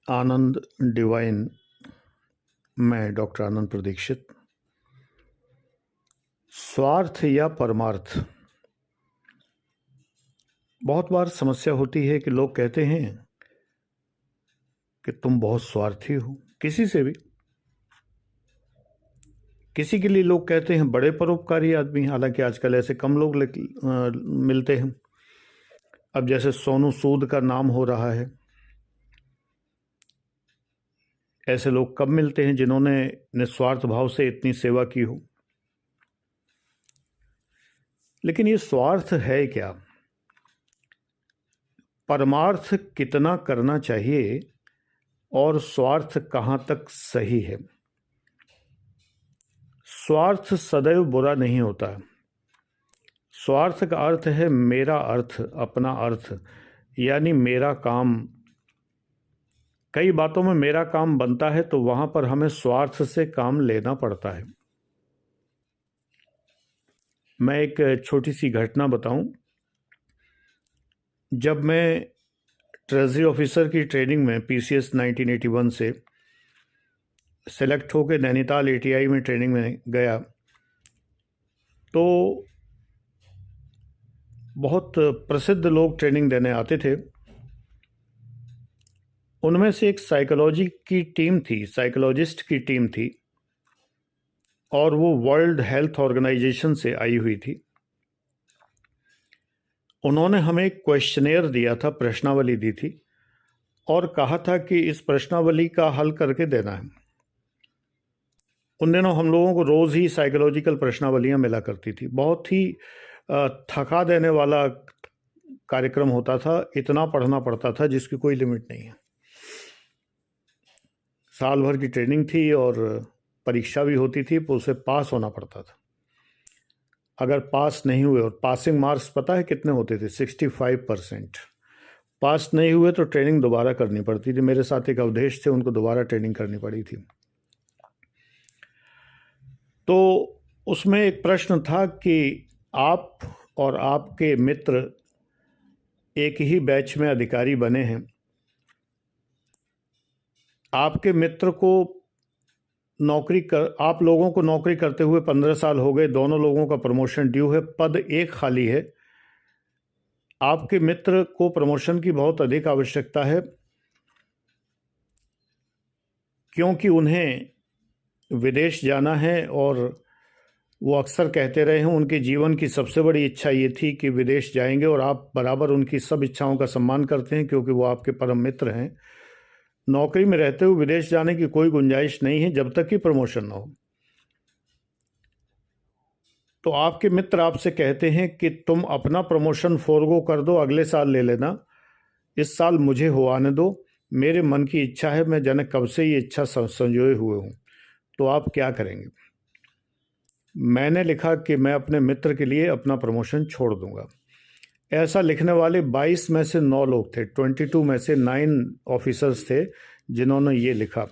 आनंद divine. मैं doctor आनंद प्रदीक्षित। स्वार्थ या परमार्थ, बहुत बार समस्या होती है कि लोग कहते हैं कि तुम बहुत स्वार्थी हो। किसी से भी, किसी के लिए लोग कहते हैं बड़े परोपकारी आदमी, हालांकि आजकल ऐसे कम लोग मिलते हैं। अब जैसे सोनू सूद का नाम हो रहा है, ऐसे लोग कब मिलते हैं जिन्होंने निस्वार्थ भाव से इतनी सेवा की हो। लेकिन ये स्वार्थ है क्या? परमार्थ कितना करना चाहिए और स्वार्थ कहाँ तक सही है? स्वार्थ सदैव बुरा नहीं होता। स्वार्थ का अर्थ है मेरा अर्थ, अपना अर्थ, यानी मेरा काम। कई बातों में मेरा काम बनता है तो वहां पर हमें स्वार्थ से काम लेना पड़ता है। मैं एक छोटी सी घटना बताऊं। जब मैं ट्रेजरी ऑफिसर की ट्रेनिंग में पीसीएस 1981 से सेलेक्ट होकर नैनीताल एटीआई में ट्रेनिंग में गया, तो बहुत प्रसिद्ध लोग ट्रेनिंग देने आते थे। उनमें से एक साइकोलॉजी की टीम थी, साइकोलॉजिस्ट की टीम थी, और वो वर्ल्ड हेल्थ ऑर्गेनाइजेशन से आई हुई थी। उन्होंने हमें क्वेश्चनेयर दिया था, प्रश्नावली दी थी, और कहा था कि इस प्रश्नावली का हल करके देना है। उन दिनों हम लोगों को रोज़ ही साइकोलॉजिकल प्रश्नावलियां मिला करती थी। बहुत ही थका देने वाला कार्यक्रम होता था, इतना पढ़ना पड़ता था जिसकी कोई लिमिट नहीं है। साल भर की ट्रेनिंग थी और परीक्षा भी होती थी, तो उसे पास होना पड़ता था। अगर पास नहीं हुए, और पासिंग मार्क्स पता है कितने होते थे? 65%। पास नहीं हुए तो ट्रेनिंग दोबारा करनी पड़ती थी। मेरे साथ एक अवधेश थे, उनको दोबारा ट्रेनिंग करनी पड़ी थी। तो उसमें एक प्रश्न था कि आप और आपके मित्र एक ही बैच में अधिकारी बने हैं। आपके मित्र को आप लोगों को नौकरी करते हुए 15 साल हो गए, दोनों लोगों का प्रमोशन ड्यू है, पद एक खाली है। आपके मित्र को प्रमोशन की बहुत अधिक आवश्यकता है, क्योंकि उन्हें विदेश जाना है और वो अक्सर कहते रहे हैं उनके जीवन की सबसे बड़ी इच्छा ये थी कि विदेश जाएंगे, और आप बराबर उनकी सब इच्छाओं का सम्मान करते हैं क्योंकि वो आपके परम मित्र हैं। नौकरी में रहते हुए विदेश जाने की कोई गुंजाइश नहीं है जब तक कि प्रमोशन ना हो। तो आपके मित्र आपसे कहते हैं कि तुम अपना प्रमोशन फोरगो कर दो, अगले साल ले लेना, इस साल मुझे हो आने दो, मेरे मन की इच्छा है, मैं जाने कब से ये इच्छा संजोए हुए हूँ। तो आप क्या करेंगे? मैंने लिखा कि मैं अपने मित्र के लिए अपना प्रमोशन छोड़ दूंगा। ऐसा लिखने वाले 22 में से 9 लोग थे, 22 में से 9 ऑफिसर्स थे जिन्होंने ये लिखा।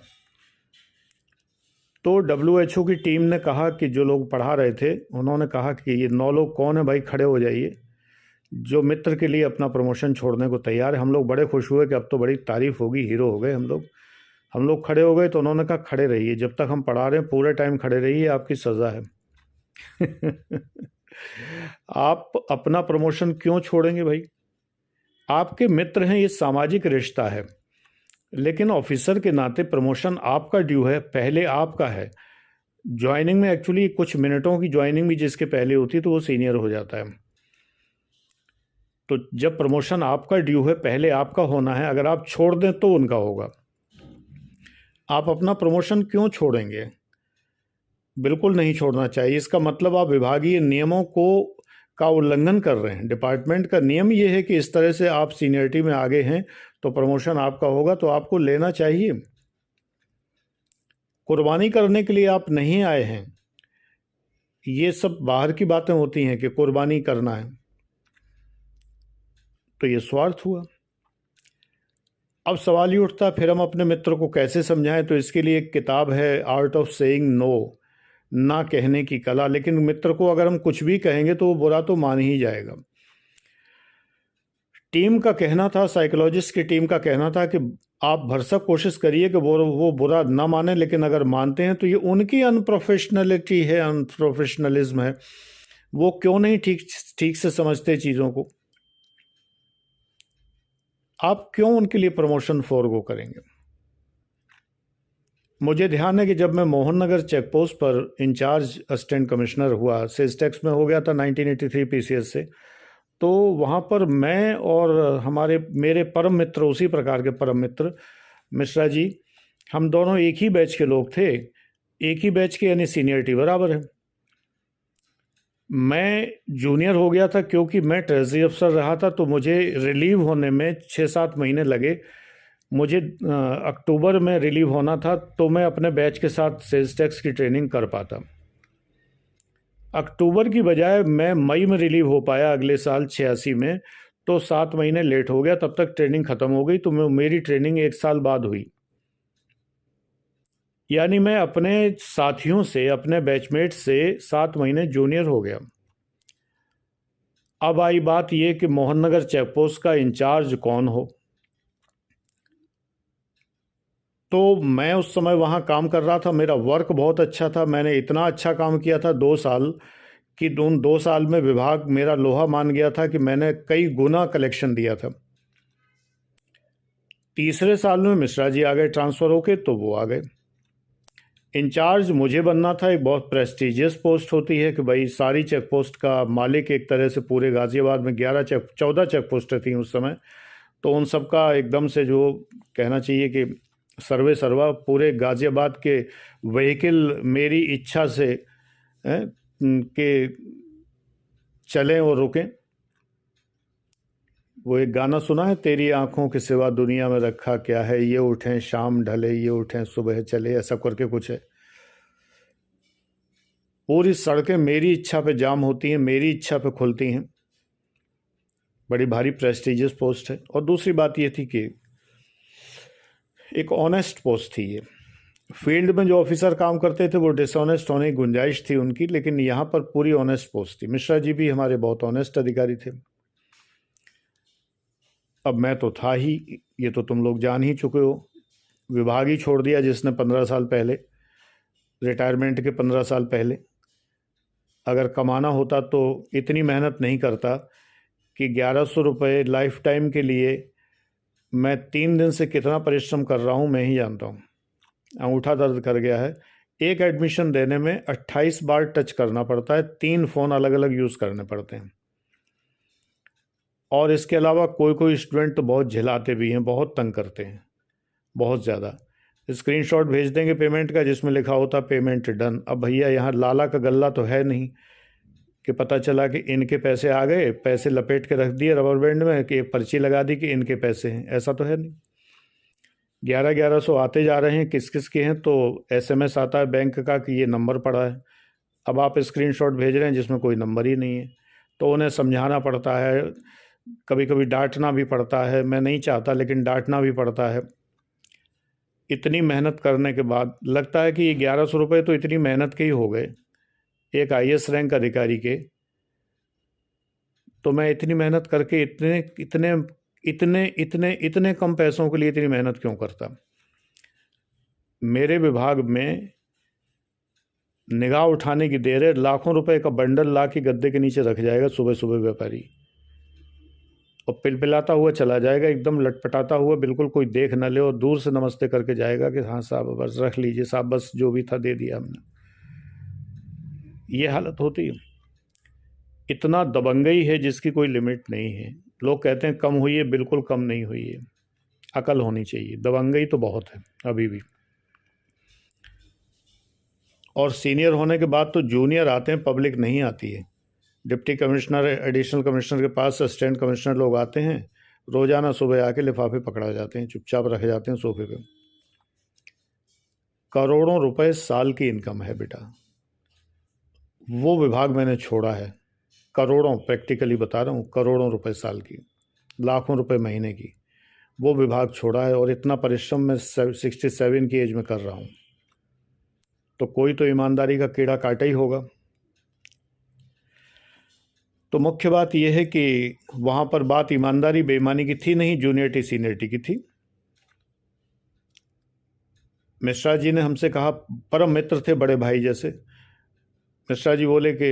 तो WHO की टीम ने कहा कि जो लोग पढ़ा रहे थे उन्होंने कहा कि ये 9 लोग कौन है भाई, खड़े हो जाइए, जो मित्र के लिए अपना प्रमोशन छोड़ने को तैयार है। हम लोग बड़े खुश हुए कि अब तो बड़ी तारीफ होगी, हीरो हो गए हम लोग खड़े हो गए। तो उन्होंने कहा खड़े रहिए, जब तक हम पढ़ा रहे हैं पूरे टाइम खड़े रहिए, आपकी सज़ा है। आप अपना प्रमोशन क्यों छोड़ेंगे भाई? आपके मित्र हैं, ये सामाजिक रिश्ता है, लेकिन ऑफिसर के नाते प्रमोशन आपका ड्यू है, पहले आपका है। ज्वाइनिंग में एक्चुअली कुछ मिनटों की ज्वाइनिंग भी जिसके पहले होती है तो वो सीनियर हो जाता है। तो जब प्रमोशन आपका ड्यू है, पहले आपका होना है, अगर आप छोड़ दें तो उनका होगा। आप अपना प्रमोशन क्यों छोड़ेंगे? बिल्कुल नहीं छोड़ना चाहिए। इसका मतलब आप विभागीय नियमों का उल्लंघन कर रहे हैं। डिपार्टमेंट का नियम ये है कि इस तरह से आप सीनियरिटी में आगे हैं तो प्रमोशन आपका होगा, तो आपको लेना चाहिए। कुर्बानी करने के लिए आप नहीं आए हैं। ये सब बाहर की बातें होती हैं कि कुर्बानी करना है, तो ये स्वार्थ हुआ। अब सवाल ये उठता, फिर हम अपने मित्र को कैसे समझाएं? तो इसके लिए एक किताब है, आर्ट ऑफ सेइंग नो, ना कहने की कला। लेकिन मित्र को अगर हम कुछ भी कहेंगे तो वो बुरा तो मान ही जाएगा। टीम का कहना था, साइकोलॉजिस्ट की टीम का कहना था कि आप भरसक कोशिश करिए कि वो बुरा ना माने, लेकिन अगर मानते हैं तो ये उनकी अनप्रोफेशनलिटी है, अनप्रोफेशनलिज्म है। वो क्यों नहीं ठीक से समझते चीज़ों को? आप क्यों उनके लिए प्रमोशन फोरगो करेंगे? मुझे ध्यान है कि जब मैं मोहन नगर चेक पोस्ट पर इंचार्ज असिस्टेंट कमिश्नर हुआ, सेल्स टैक्स में हो गया था 1983 पीसीएस से, तो वहाँ पर मैं और मेरे परम मित्र, उसी प्रकार के परम मित्र मिश्रा जी, हम दोनों एक ही बैच के लोग थे, एक ही बैच के, यानी सीनियरिटी बराबर है। मैं जूनियर हो गया था क्योंकि मैं ट्रेजरी अफसर रहा था, तो मुझे रिलीव होने में 6-7 महीने लगे। मुझे अक्टूबर में रिलीव होना था, तो मैं अपने बैच के साथ सेल्स टैक्स की ट्रेनिंग कर पाता। अक्टूबर की बजाय मैं मई में रिलीव हो पाया अगले साल 86 में, तो 7 महीने लेट हो गया। तब तक ट्रेनिंग ख़त्म हो गई, तो मेरी ट्रेनिंग 1 साल बाद हुई। यानी मैं अपने साथियों से, अपने बैचमेट से 7 महीने जूनियर हो गया। अब आई बात ये कि मोहन नगर चेक पोस्ट का इंचार्ज कौन हो। तो मैं उस समय वहाँ काम कर रहा था, मेरा वर्क बहुत अच्छा था, मैंने इतना अच्छा काम किया था 2 साल कि उन 2 साल में विभाग मेरा लोहा मान गया था कि मैंने कई गुना कलेक्शन दिया था। तीसरे साल में मिश्रा जी आ गए ट्रांसफ़र होके, तो वो आ गए। इंचार्ज मुझे बनना था। एक बहुत प्रेस्टिजियस पोस्ट होती है कि भाई सारी चेक पोस्ट का मालिक एक तरह से पूरे गाज़ियाबाद में 14 चेक पोस्टें थी उस समय, तो उन सब का एकदम से जो कहना चाहिए कि सर्वे सर्वा पूरे गाज़ियाबाद के व्हीकल मेरी इच्छा से कि चलें और रुकें। वो एक गाना सुना है, तेरी आंखों के सिवा दुनिया में रखा क्या है, ये उठें शाम ढले, ये उठें सुबह चले, ऐसा करके कुछ है। पूरी सड़कें मेरी इच्छा पे जाम होती हैं, मेरी इच्छा पे खुलती हैं। बड़ी भारी प्रेस्टिजियस पोस्ट है। और दूसरी बात ये थी कि एक ऑनेस्ट पोस्ट थी ये। फील्ड में जो ऑफिसर काम करते थे वो डिसऑनेस्ट होने की गुंजाइश थी उनकी, लेकिन यहाँ पर पूरी ऑनेस्ट पोस्ट थी। मिश्रा जी भी हमारे बहुत ऑनेस्ट अधिकारी थे। अब मैं तो था ही, ये तो तुम लोग जान ही चुके हो। विभाग ही छोड़ दिया जिसने 15 साल पहले, रिटायरमेंट के 15 साल पहले। अगर कमाना होता तो इतनी मेहनत नहीं करता कि 1100 रुपये लाइफ टाइम के लिए मैं 3 दिन से कितना परिश्रम कर रहा हूँ मैं ही जानता हूँ। अंगूठा दर्द कर गया है। एक एडमिशन देने में 28 बार टच करना पड़ता है, 3 फ़ोन अलग अलग यूज़ करने पड़ते हैं। और इसके अलावा कोई स्टूडेंट तो बहुत झिलाते भी हैं, बहुत तंग करते हैं, बहुत ज़्यादा। स्क्रीनशॉट भेज देंगे पेमेंट का जिसमें लिखा होता पेमेंट डन। अब भैया यहाँ लाला का गल्ला तो है नहीं कि पता चला कि इनके पैसे आ गए, पैसे लपेट के रख दिए रबर बैंड में कि एक पर्ची लगा दी कि इनके पैसे हैं, ऐसा तो है नहीं। 1100 आते जा रहे हैं, किस किस के हैं, तो एसएमएस आता है बैंक का कि ये नंबर पड़ा है। अब आप स्क्रीनशॉट भेज रहे हैं जिसमें कोई नंबर ही नहीं है, तो उन्हें समझाना पड़ता है, कभी कभी डांटना भी पड़ता है। मैं नहीं चाहता लेकिन डांटना भी पड़ता है। इतनी मेहनत करने के बाद लगता है कि ये 1100 रुपये तो इतनी मेहनत के ही हो गए एक आईएएस रैंक अधिकारी के। तो मैं इतनी मेहनत करके इतने इतने इतने इतने इतने कम पैसों के लिए इतनी मेहनत क्यों करता? मेरे विभाग में निगाह उठाने की देर है, लाखों रुपए का बंडल ला के गद्दे के नीचे रख जाएगा सुबह सुबह व्यापारी, और पिलपिलाता हुआ चला जाएगा, एकदम लटपटाता हुआ, बिल्कुल कोई देख न ले, और दूर से नमस्ते करके जाएगा कि हाँ साहब बस रख लीजिए साहब, बस जो भी था दे दिया हमने। ये हालत होती है। इतना दबंगई है जिसकी कोई लिमिट नहीं है। लोग कहते हैं कम हुई है, बिल्कुल कम नहीं हुई है। अकल होनी चाहिए। दबंगई तो बहुत है अभी भी। और सीनियर होने के बाद तो जूनियर आते हैं, पब्लिक नहीं आती है। डिप्टी कमिश्नर, एडिशनल कमिश्नर के पास असिस्टेंट कमिश्नर लोग आते हैं, रोज़ाना सुबह आके लिफाफे पकड़ा जाते हैं, चुपचाप रखे जाते हैं सोफे पे। करोड़ों रुपए साल की इनकम है बेटा। वो विभाग मैंने छोड़ा है। करोड़ों, प्रैक्टिकली बता रहा हूँ, करोड़ों रुपए साल की, लाखों रुपए महीने की, वो विभाग छोड़ा है। और इतना परिश्रम मैं 67 की एज में कर रहा हूँ, तो कोई तो ईमानदारी का कीड़ा काटा ही होगा। तो मुख्य बात यह है कि वहाँ पर बात ईमानदारी बेईमानी की थी नहीं, जूनियरिटी सीनियरिटी की थी। मिश्रा जी ने हमसे कहा, परम मित्र थे, बड़े भाई जैसे। मिश्रा जी बोले कि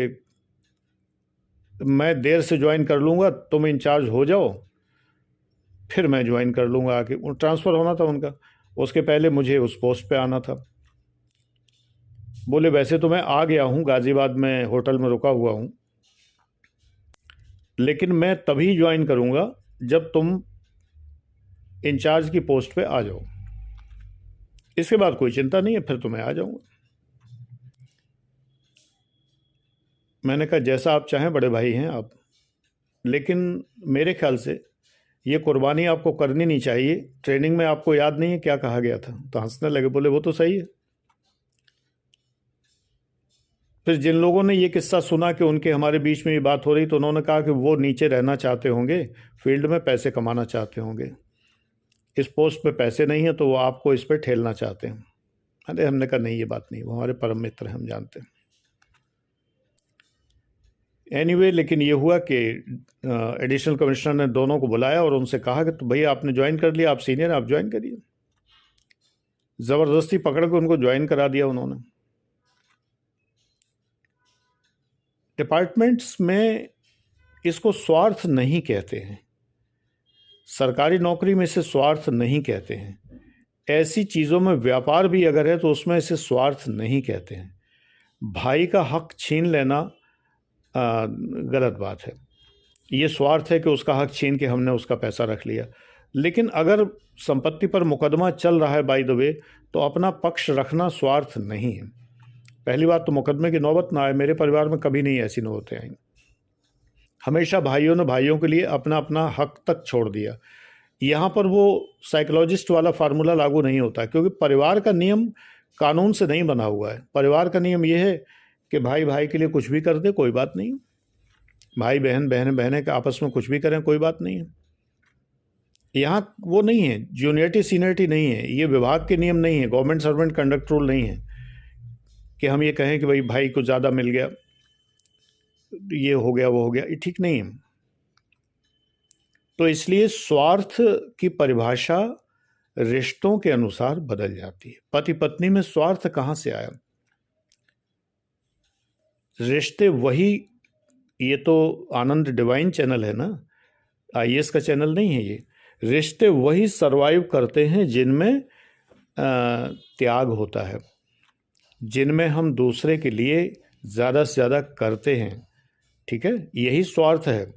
मैं देर से ज्वाइन कर लूँगा, तुम इंचार्ज हो जाओ, फिर मैं ज्वाइन कर लूँगा आके। ट्रांसफ़र होना था उनका, उसके पहले मुझे उस पोस्ट पे आना था। बोले वैसे तो मैं आ गया हूँ, गाज़ियाबाद में होटल में रुका हुआ हूँ, लेकिन मैं तभी ज्वाइन करूँगा जब तुम इंचार्ज की पोस्ट पे आ जाओ। इसके बाद कोई चिंता नहीं है, फिर तो मैं आ जाऊँगा। मैंने कहा जैसा आप चाहें, बड़े भाई हैं आप, लेकिन मेरे ख्याल से ये कुर्बानी आपको करनी नहीं चाहिए। ट्रेनिंग में आपको याद नहीं है क्या कहा गया था? तो हंसने लगे, बोले वो तो सही है। फिर जिन लोगों ने ये किस्सा सुना कि उनके हमारे बीच में ये बात हो रही, तो उन्होंने कहा कि वो नीचे रहना चाहते होंगे, फील्ड में पैसे कमाना चाहते होंगे, इस पोस्ट पे पैसे नहीं है तो वो आपको इस पर ठेलना चाहते हैं। अरे हमने कहा नहीं, ये बात नहीं, वो हमारे परम मित्र हैं, हम जानते हैं। एनीवे, लेकिन ये हुआ कि एडिशनल कमिश्नर ने दोनों को बुलाया और उनसे कहा कि तो भैया आपने ज्वाइन कर लिया, आप सीनियर, आप ज्वाइन करिए। ज़बरदस्ती पकड़ के उनको ज्वाइन करा दिया उन्होंने। डिपार्टमेंट्स में इसको स्वार्थ नहीं कहते हैं, सरकारी नौकरी में इसे स्वार्थ नहीं कहते हैं। ऐसी चीज़ों में व्यापार भी अगर है तो उसमें इसे स्वार्थ नहीं कहते हैं। भाई का हक छीन लेना गलत बात है। ये स्वार्थ है कि उसका हक छीन के हमने उसका पैसा रख लिया। लेकिन अगर संपत्ति पर मुकदमा चल रहा है बाय द वे, तो अपना पक्ष रखना स्वार्थ नहीं है। पहली बात तो मुकदमे की नौबत ना आए, मेरे परिवार में कभी नहीं ऐसी नौबतें आई। हमेशा भाइयों ने भाइयों के लिए अपना अपना हक तक छोड़ दिया। यहाँ पर वो साइकोलॉजिस्ट वाला फार्मूला लागू नहीं होता, क्योंकि परिवार का नियम कानून से नहीं बना हुआ है। परिवार का नियम ये है कि भाई भाई के लिए कुछ भी कर दे, कोई बात नहीं। भाई बहन, बहन बहनें के आपस में कुछ भी करें, कोई बात नहीं है। यहाँ वो नहीं है, जूनियरिटी सीनियरिटी नहीं है, ये विभाग के नियम नहीं है, गवर्नमेंट सर्वेंट कंडक्ट रूल नहीं है कि हम ये कहें कि भाई भाई को ज़्यादा मिल गया, ये हो गया, वो हो गया, ये ठीक नहीं है। तो इसलिए स्वार्थ की परिभाषा रिश्तों के अनुसार बदल जाती है। पति पत्नी में स्वार्थ कहाँ से आया? रिश्ते वही, ये तो आनंद डिवाइन चैनल है ना, आईएएस का चैनल नहीं है ये। रिश्ते वही सरवाइव करते हैं जिनमें त्याग होता है, जिनमें हम दूसरे के लिए ज़्यादा से ज़्यादा करते हैं। ठीक है, यही स्वार्थ है।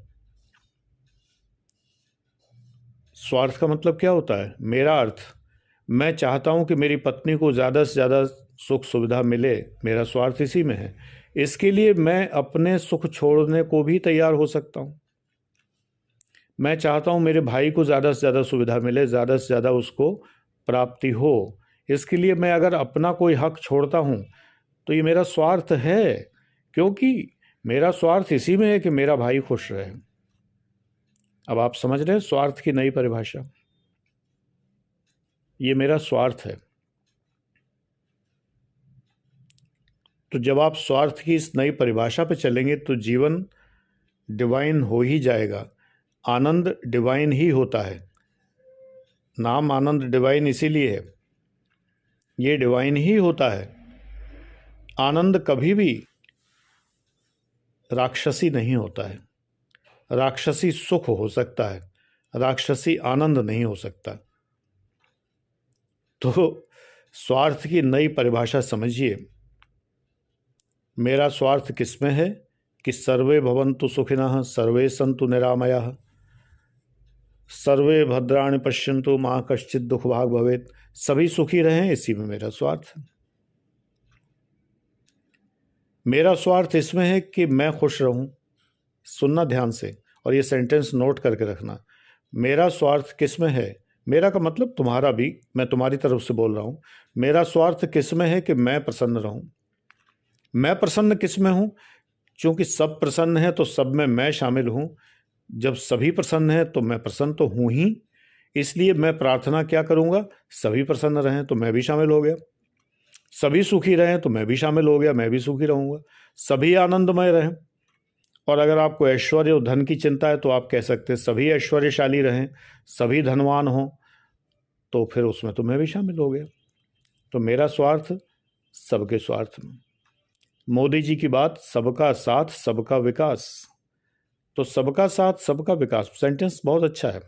स्वार्थ का मतलब क्या होता है? मेरा अर्थ, मैं चाहता हूं कि मेरी पत्नी को ज़्यादा से ज़्यादा सुख सुविधा मिले, मेरा स्वार्थ इसी में है। इसके लिए मैं अपने सुख छोड़ने को भी तैयार हो सकता हूं। मैं चाहता हूं मेरे भाई को ज़्यादा से ज़्यादा सुविधा मिले, ज़्यादा से ज़्यादा उसको प्राप्ति हो। इसके लिए मैं अगर अपना कोई हक छोड़ता हूं तो ये मेरा स्वार्थ है, क्योंकि मेरा स्वार्थ इसी में है कि मेरा भाई खुश रहे। अब आप समझ रहे हैं स्वार्थ की नई परिभाषा? ये मेरा स्वार्थ है। तो जब आप स्वार्थ की इस नई परिभाषा पे चलेंगे तो जीवन डिवाइन हो ही जाएगा। आनंद डिवाइन ही होता है। नाम आनंद डिवाइन इसीलिए है, ये डिवाइन ही होता है। आनंद कभी भी राक्षसी नहीं होता है। राक्षसी सुख हो सकता है, राक्षसी आनंद नहीं हो सकता। तो स्वार्थ की नई परिभाषा समझिए। मेरा स्वार्थ किसमें है कि सर्वे भवन्तु सुखिनः, सर्वे सन्तु निरामयाः, सर्वे भद्राणि पश्यन्तु मा कश्चित् दुख भाग भवेत्। सभी सुखी रहें, इसी में मेरा स्वार्थ है। मेरा स्वार्थ इसमें है कि मैं खुश रहूं। सुनना ध्यान से और ये सेंटेंस नोट करके रखना। मेरा स्वार्थ किसमें है? मेरा का मतलब तुम्हारा भी, मैं तुम्हारी तरफ से बोल रहा हूं। मेरा स्वार्थ किसमें है कि मैं प्रसन्न रहूं। मैं प्रसन्न किसमें हूं? क्योंकि सब प्रसन्न है तो सब में मैं शामिल हूं। जब सभी प्रसन्न हैं तो मैं प्रसन्न तो हूं ही। इसलिए मैं प्रार्थना क्या करूंगा? सभी प्रसन्न रहें तो मैं भी शामिल हो गया। सभी सुखी रहें तो मैं भी शामिल हो गया, मैं भी सुखी रहूंगा। सभी आनंदमय रहें और अगर आपको ऐश्वर्य और धन की चिंता है तो आप कह सकते हैं सभी ऐश्वर्यशाली रहें, सभी धनवान हों, तो फिर उसमें तो मैं भी शामिल हो गया। तो मेरा स्वार्थ सबके स्वार्थ में। मोदी जी की बात, सबका साथ सबका विकास। तो सबका साथ सबका विकास सेंटेंस बहुत अच्छा है।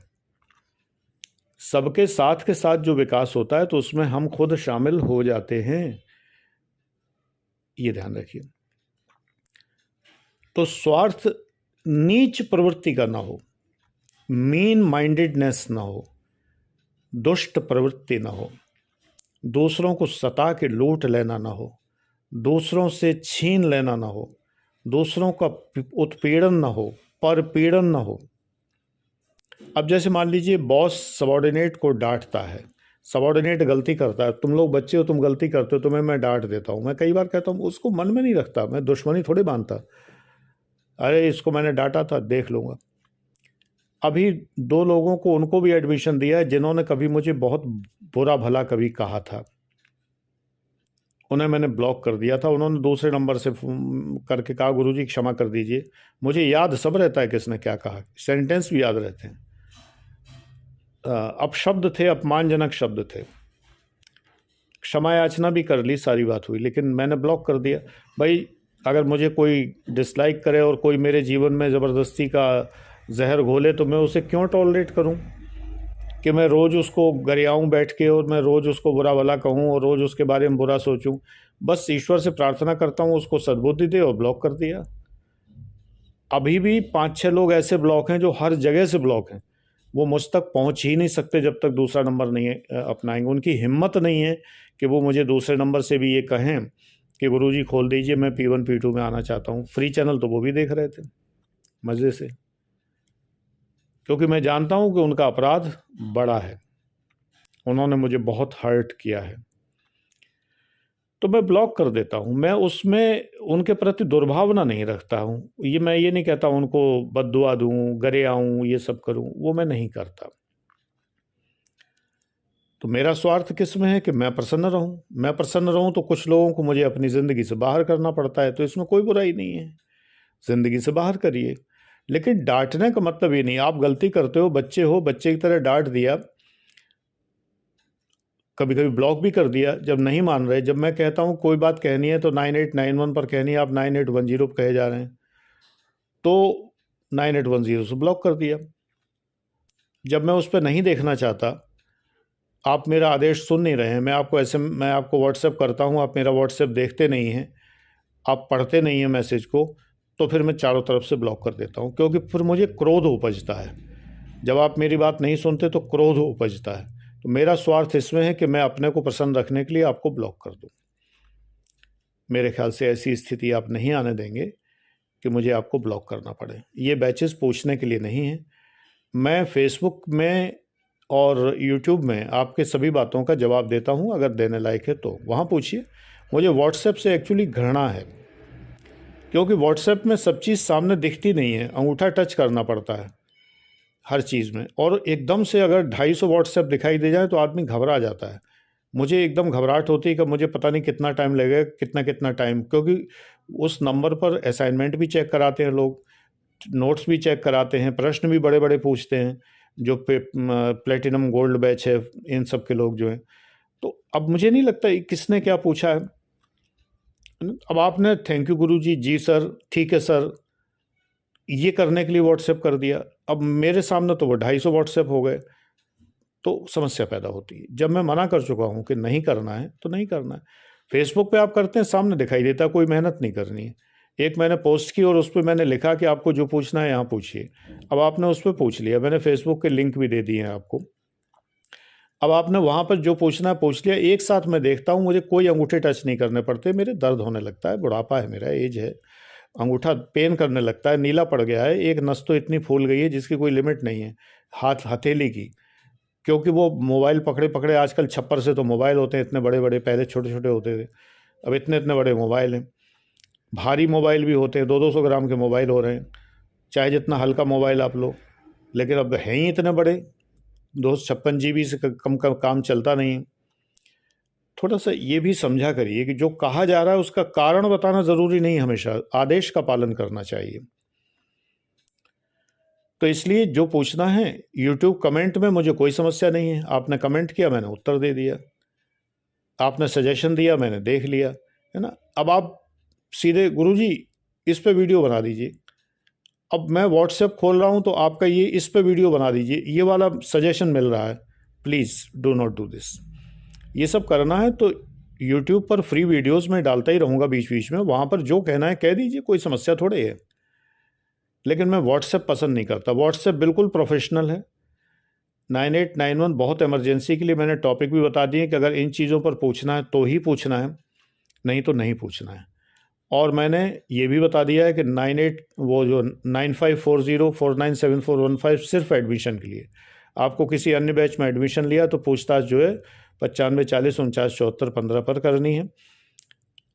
सबके साथ के साथ जो विकास होता है तो उसमें हम खुद शामिल हो जाते हैं, ये ध्यान रखिए। तो स्वार्थ नीच प्रवृत्ति का ना हो, मीन माइंडेडनेस ना हो, दुष्ट प्रवृत्ति ना हो, दूसरों को सता के लूट लेना ना हो, दूसरों से छीन लेना ना हो, दूसरों का उत्पीड़न ना हो, परपीड़न ना हो। अब जैसे मान लीजिए बॉस सबॉर्डिनेट को डांटता है, सबॉर्डिनेट गलती करता है, तुम लोग बच्चे हो, तुम गलती करते हो, तुम्हें मैं डांट देता हूँ। मैं कई बार कहता हूँ उसको मन में नहीं रखता, मैं दुश्मनी थोड़ी बांधता, अरे इसको मैंने डांटा था, देख लूँगा। अभी 2 लोगों को उनको भी एडमिशन दिया है जिन्होंने कभी मुझे बहुत बुरा भला कभी कहा था, उन्हें मैंने ब्लॉक कर दिया था। उन्होंने दूसरे नंबर से करके कहा गुरुजी क्षमा कर दीजिए। मुझे याद सब रहता है किसने क्या कहा, सेंटेंस भी याद रहते हैं। अपशब्द थे, अपमानजनक शब्द थे, क्षमा याचना भी कर ली, सारी बात हुई, लेकिन मैंने ब्लॉक कर दिया। भाई अगर मुझे कोई डिसलाइक करे और कोई मेरे जीवन में ज़बरदस्ती का जहर घोले तो मैं उसे क्यों टॉलरेट करूं कि मैं रोज़ उसको गरियाऊं बैठ के और मैं रोज़ उसको बुरा भला कहूं और रोज़ उसके बारे में बुरा सोचूं। बस ईश्वर से प्रार्थना करता हूं उसको सद्बुद्धि दे, और ब्लॉक कर दिया। अभी भी 5-6 लोग ऐसे ब्लॉक हैं जो हर जगह से ब्लॉक हैं, वो मुझ तक पहुंच ही नहीं सकते जब तक दूसरा नंबर नहीं अपनाएंगे। उनकी हिम्मत नहीं है कि वो मुझे दूसरे नंबर से भी ये कहें कि गुरुजी खोल दीजिए, मैं P1 P2 में आना चाहता हूँ। फ्री चैनल तो वो भी देख रहे थे मज़े से, क्योंकि मैं जानता हूँ कि उनका अपराध बड़ा है, उन्होंने मुझे बहुत हर्ट किया है, तो मैं ब्लॉक कर देता हूँ। मैं उसमें उनके प्रति दुर्भावना नहीं रखता हूँ। मैं ये नहीं कहता उनको बद्दुआ दूँ, गरे आऊँ, ये सब करूँ, वो मैं नहीं करता। तो मेरा स्वार्थ किस में है कि मैं प्रसन्न रहूँ। मैं प्रसन्न रहूँ तो कुछ लोगों को मुझे अपनी ज़िंदगी से बाहर करना पड़ता है, तो इसमें कोई बुराई नहीं है, ज़िंदगी से बाहर करिए। लेकिन डांटने का मतलब ये नहीं, आप गलती करते हो, बच्चे की तरह डांट दिया, कभी कभी ब्लॉक भी कर दिया जब नहीं मान रहे। जब मैं कहता हूँ कोई बात कहनी है तो 9891 पर कहनी है, आप 9810 पर कहे जा रहे हैं, तो 9810 से ब्लॉक कर दिया। जब मैं उस पर नहीं देखना चाहता, आप मेरा आदेश सुन नहीं रहे हैं, मैं आपको व्हाट्सएप करता हूँ, आप मेरा व्हाट्सएप देखते नहीं हैं, आप पढ़ते नहीं हैं मैसेज को, तो फिर मैं चारों तरफ से ब्लॉक कर देता हूँ, क्योंकि फिर मुझे क्रोध उपजता है। जब आप मेरी बात नहीं सुनते तो क्रोध उपजता है। तो मेरा स्वार्थ इसमें है कि मैं अपने को प्रसन्न रखने के लिए आपको ब्लॉक कर दूं। मेरे ख्याल से ऐसी स्थिति आप नहीं आने देंगे कि मुझे आपको ब्लॉक करना पड़े। ये बैचेस पूछने के लिए नहीं है। मैं फेसबुक में और यूट्यूब में आपके सभी बातों का जवाब देता हूँ, अगर देने लायक है तो वहाँ पूछिए। मुझे व्हाट्सएप से एक्चुअली घृणा है, क्योंकि व्हाट्सएप में सब चीज़ सामने दिखती नहीं है, अंगूठा टच करना पड़ता है हर चीज़ में, और एकदम से अगर 250 व्हाट्सएप दिखाई दे जाए तो आदमी घबरा जाता है। मुझे एकदम घबराहट होती है कि मुझे पता नहीं कितना टाइम लगेगा, कितना टाइम, क्योंकि उस नंबर पर असाइनमेंट भी चेक कराते हैं लोग, नोट्स भी चेक कराते हैं, प्रश्न भी बड़े बड़े पूछते हैं, जो प्लेटिनम गोल्ड बैच है इन सब के लोग जो हैं। तो अब मुझे नहीं लगता किसने क्या पूछा है। अब आपने थैंक यू गुरुजी, जी सर, ठीक है सर, ये करने के लिए व्हाट्सएप कर दिया। अब मेरे सामने तो वो 250 व्हाट्सएप हो गए, तो समस्या पैदा होती है। जब मैं मना कर चुका हूँ कि नहीं करना है तो नहीं करना है। फेसबुक पे आप करते हैं, सामने दिखाई देता है, कोई मेहनत नहीं करनी है। एक मैंने पोस्ट की और उस पर मैंने लिखा कि आपको जो पूछना है यहाँ पूछिए। अब आपने उस पर पूछ लिया, मैंने फेसबुक के लिंक भी दे दिए हैं आपको। अब आपने वहाँ पर जो पूछना है पूछ लिया। एक साथ मैं देखता हूँ, मुझे कोई अंगूठे टच नहीं करने पड़ते, मेरे दर्द होने लगता है, बुढ़ापा है मेरा, एज है, अंगूठा पेन करने लगता है, नीला पड़ गया है, एक नस तो इतनी फूल गई है जिसकी कोई लिमिट नहीं है, हथेली की, क्योंकि वो मोबाइल पकड़े पकड़े, आजकल छप्पर से तो मोबाइल होते हैं इतने बड़े बड़े, पहले छोटे छोटे होते थे, अब इतने इतने बड़े मोबाइल हैं। भारी मोबाइल भी होते हैं, 200-200 ग्राम के मोबाइल हो रहे हैं, चाहे जितना हल्का मोबाइल आप लो, लेकिन अब हैं ही इतने बड़े, 256 GB से कम का काम चलता नहीं। थोड़ा सा ये भी समझा करिए कि जो कहा जा रहा है उसका कारण बताना ज़रूरी नहीं, हमेशा आदेश का पालन करना चाहिए। तो इसलिए जो पूछना है यूट्यूब कमेंट में मुझे कोई समस्या नहीं है। आपने कमेंट किया, मैंने उत्तर दे दिया। आपने सजेशन दिया, मैंने देख लिया, है ना। अब आप सीधे गुरुजी इस पे वीडियो बना दीजिए। अब मैं व्हाट्सएप खोल रहा हूँ तो आपका ये इस पे वीडियो बना दीजिए, ये वाला सजेशन मिल रहा है। Please do not do this. ये सब करना है तो यूट्यूब पर फ्री वीडियोस में डालता ही रहूँगा बीच बीच में, वहाँ पर जो कहना है कह दीजिए, कोई समस्या थोड़े है। लेकिन मैं व्हाट्सएप पसंद नहीं करता। व्हाट्सएप बिल्कुल प्रोफेशनल है। 9891 बहुत इमरजेंसी के लिए मैंने टॉपिक भी बता दिए कि अगर इन चीज़ों पर पूछना है तो ही पूछना है, नहीं तो नहीं पूछना है। और मैंने ये भी बता दिया है कि 9540497415 सिर्फ एडमिशन के लिए। आपको किसी अन्य बैच में एडमिशन लिया तो पूछताछ जो है 95 40 49 74 15 पर करनी है।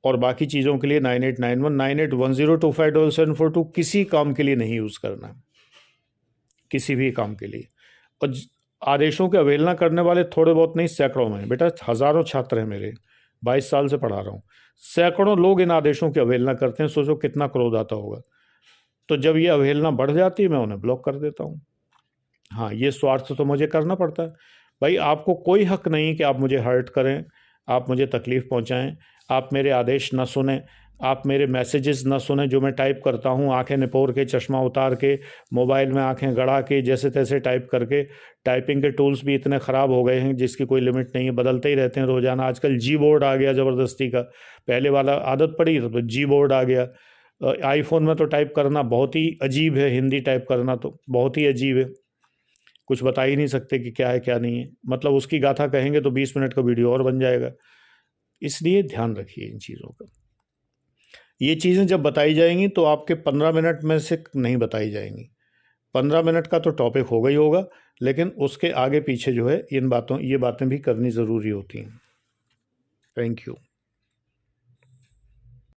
और बाकी चीज़ों के लिए 9891 9810257742 किसी काम के लिए नहीं यूज़ करना है, किसी भी काम के लिए। और आदेशों की अवहेलना करने वाले थोड़े बहुत नहीं, सैकड़ों में। बेटा हज़ारों छात्र हैं मेरे, 22 साल से पढ़ा रहा हूँ। सैकड़ों लोग इन आदेशों की अवहेलना करते हैं। सोचो कितना क्रोध आता होगा। तो जब ये अवहेलना बढ़ जाती है मैं उन्हें ब्लॉक कर देता हूँ। हाँ, ये स्वार्थ तो मुझे करना पड़ता है। भाई आपको कोई हक नहीं कि आप मुझे हर्ट करें, आप मुझे तकलीफ़ पहुँचाएँ, आप मेरे आदेश न सुनें, आप मेरे मैसेजेस न सुनें जो मैं टाइप करता हूँ, आंखें निपोर के, चश्मा उतार के, मोबाइल में आंखें गड़ा के, जैसे तैसे टाइप करके। टाइपिंग के टूल्स भी इतने ख़राब हो गए हैं जिसकी कोई लिमिट नहीं है, बदलते ही रहते हैं रोज़ाना। आजकल जी बोर्ड आ गया ज़बरदस्ती का, पहले वाला आदत पड़ी तो जी बोर्ड आ गया। आईफोन में तो टाइप करना बहुत ही अजीब है, हिंदी टाइप करना तो बहुत ही अजीब है। कुछ बता ही नहीं सकते कि क्या है क्या नहीं है। मतलब उसकी गाथा कहेंगे तो 20 मिनट का वीडियो और बन जाएगा। इसलिए ध्यान रखिए इन चीज़ों का। ये चीज़ें जब बताई जाएंगी तो आपके 15 मिनट में से नहीं बताई जाएंगी। 15 मिनट का तो टॉपिक होगा ही होगा, लेकिन उसके आगे पीछे जो है ये बातें भी करनी ज़रूरी होती हैं। Thank you.